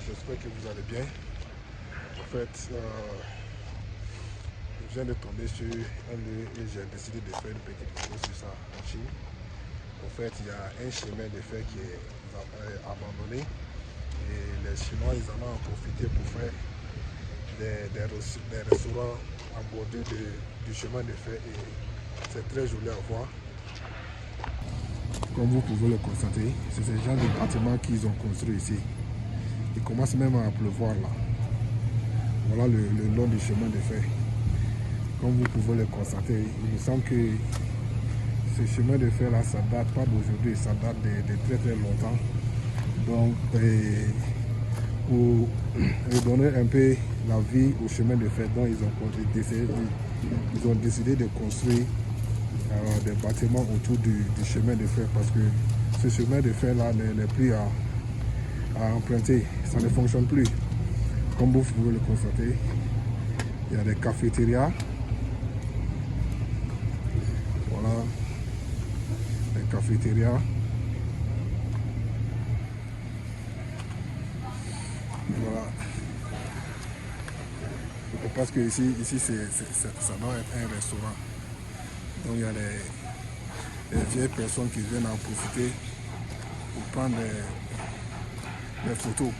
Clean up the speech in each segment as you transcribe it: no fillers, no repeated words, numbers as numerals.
j'espère que vous allez bien. En fait, je viens de tomber sur un lieu et j'ai décidé de faire une petite vidéo sur ça en Chine. En fait, il y a un chemin de fer qui est abandonné et les Chinois, ils en ont profité pour faire des restaurants à bordure du chemin de fer et c'est très joli à voir. Comme vous pouvez le constater, c'est ce genre de bâtiment qu'ils ont construit ici. Il commence même à pleuvoir là. Voilà le long du chemin de fer. Comme vous pouvez le constater, il me semble que ce chemin de fer là, ça date pas d'aujourd'hui, ça date de très très longtemps. Donc, pour redonner un peu la vie au chemin de fer, donc ils ont décidé de construire des bâtiments autour du chemin de fer parce que ce chemin de fer là n'est plus à emprunter, ça ne fonctionne plus. Comme vous pouvez le constater, il y a des cafétérias. Voilà, les cafétérias. Voilà. Je pense que ici ça doit être un restaurant. Donc il y a les vieilles personnes qui viennent en profiter pour prendre des photos.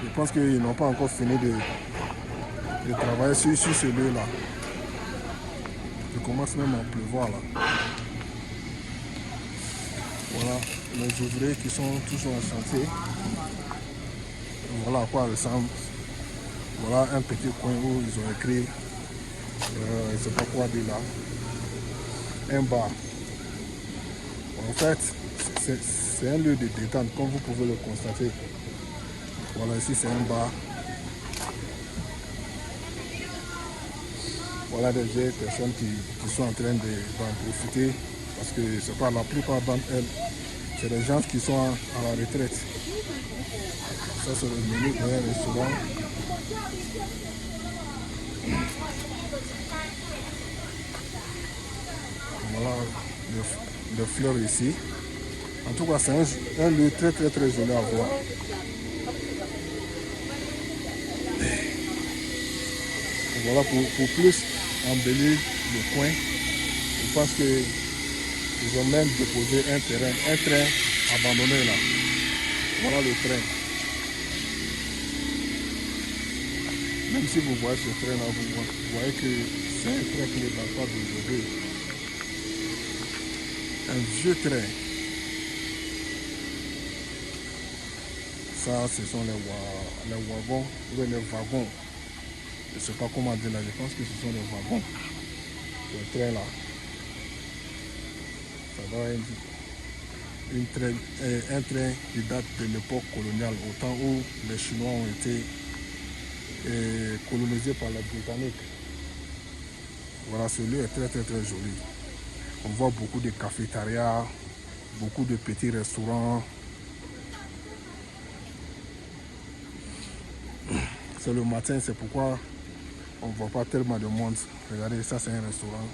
Je pense qu'ils n'ont pas encore fini de travailler sur ce lieu-là. Il commence même à pleuvoir là. Voilà les ouvriers qui sont toujours en chantier. Voilà à quoi ressemble. Voilà un petit coin où ils ont écrit, je ne sais pas quoi dire là, un bar. En fait, c'est un lieu de détente, comme vous pouvez le constater. Voilà, ici c'est un bar. Voilà des vieilles personnes qui sont en train d'en profiter parce que c'est pas la plupart d'entre elles, c'est des gens qui sont à la retraite. Ça c'est le menu d'un restaurant. Voilà les fleurs ici. En tout cas, c'est un lieu très très très joli à voir. Voilà pour plus embellir le coin. Je pense qu'ils ont même déposé un train abandonné là. Voilà le train. Même si vous voyez ce train là, vous voyez que c'est un train qui ne date pas d'aujourd'hui. Un vieux train. Ça, ce sont les wagons, ou les wagons. Je ne sais pas comment dire là, je pense que ce sont les wagons. Le train là. Ça doit être un train qui date de l'époque coloniale, au temps où les Chinois ont été colonisés par les Britanniques. Voilà, ce lieu est très très très joli. On voit beaucoup de cafétérias, beaucoup de petits restaurants. C'est le matin, c'est pourquoi on ne voit pas tellement de monde. Regardez, ça c'est un restaurant.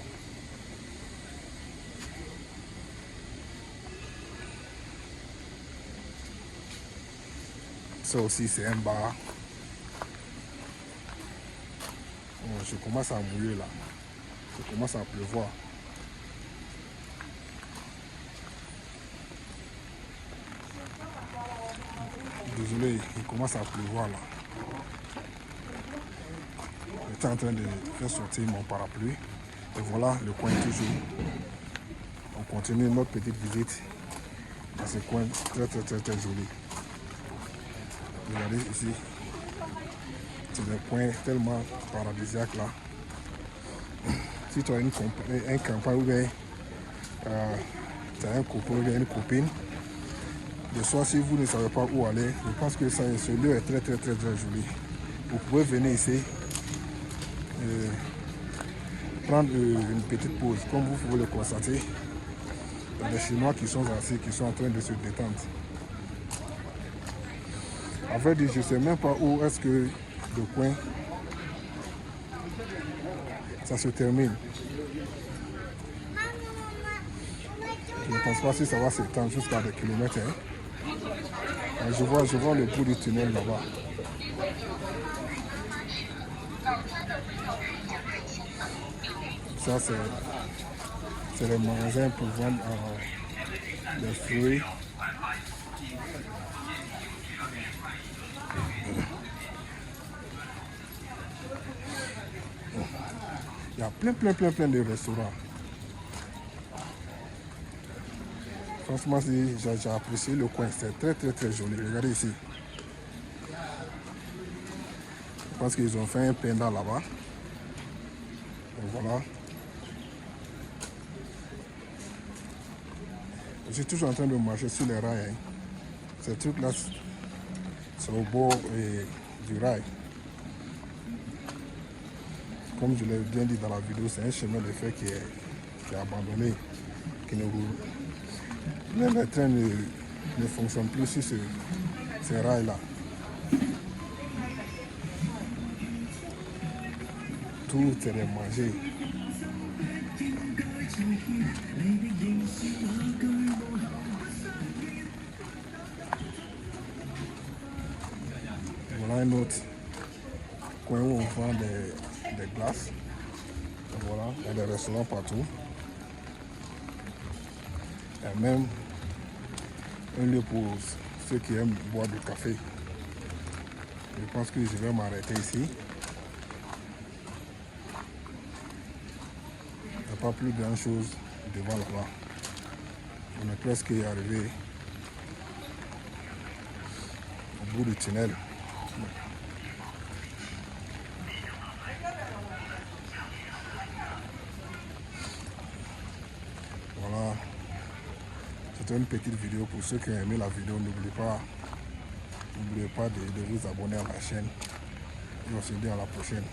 Ça aussi c'est un bar. Je commence à mouiller là. Je commence à pleuvoir. Désolé, il commence à pleuvoir là. J'étais en train de faire sortir mon parapluie. Et voilà le coin toujours. On continue notre petite visite dans ce coin très très très très joli. Regardez ici. C'est des coins tellement paradisiaques là. Si tu as un campagne ou bien tu as un copain ou bien une copine, de soir si vous ne savez pas où aller, je pense que ce lieu est très très très très joli. Vous pouvez venir ici prendre une petite pause, comme vous pouvez le constater. Il y a des Chinois qui sont assis, qui sont en train de se détendre. En fait, je ne sais même pas où est-ce que le coin ça se termine. Je ne pense pas si ça va s'étendre jusqu'à des kilomètres. Hein. Je vois le bout du tunnel là-bas. Ça, c'est le magasin pour vendre des fruits. Il y a plein de restaurants. Franchement, j'ai apprécié le coin. C'est très joli. Regardez ici. Je pense qu'ils ont fait un pendant là-bas. Et voilà. Je suis toujours en train de marcher sur les rails. Hein. Ces trucs-là, c'est au bord du rail. Comme je l'ai bien dit dans la vidéo, c'est un chemin de fer qui est abandonné, qui ne roule. Même les trains ne fonctionnent plus sur ces rails-là. Tout est mangé. Voilà un autre coin où on vend des glaces. Et voilà, il y a des restaurants partout. Il y a même un lieu pour ceux qui aiment boire du café. Je pense que je vais m'arrêter ici. Il n'y a pas plus grand chose devant là-bas. On est presque arrivé au bout du tunnel. Voilà. C'était une petite vidéo pour ceux qui ont aimé la vidéo. N'oubliez pas de vous abonner à la chaîne. Et on se dit à la prochaine.